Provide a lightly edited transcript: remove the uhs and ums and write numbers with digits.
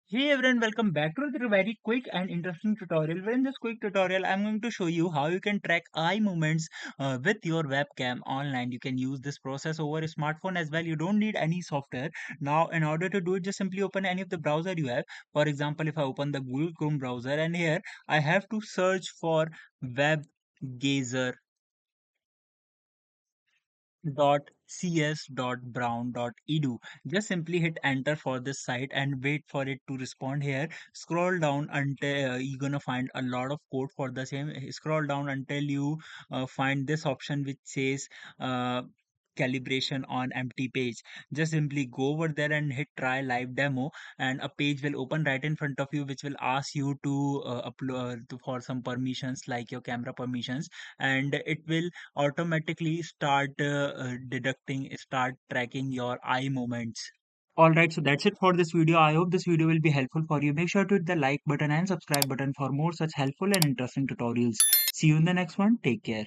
Hey everyone, welcome back to the very quick and interesting tutorial. Where in this quick tutorial, I'm going to show you how you can track eye movements with your webcam online. You can use this process over a smartphone as well. You don't need any software. Now, in order to do it, just simply open any of the browser you have. For example, if I open the Google Chrome browser and here I have to search for WebGazer cs.brown.edu. Just simply hit enter for this site and wait for it to respond. Here scroll down until you're gonna find a lot of code for the same. Scroll down until you find this option which says uh, calibration on empty page. Just simply go over there and hit try live demo, and a page will open right in front of you which will ask you to upload for some permissions like your camera permissions, and it will automatically start tracking your eye movements. Alright, so that's it for this video. I hope this video will be helpful for you. Make sure to hit the like button and subscribe button for more such helpful and interesting tutorials. See you in the next one. Take care.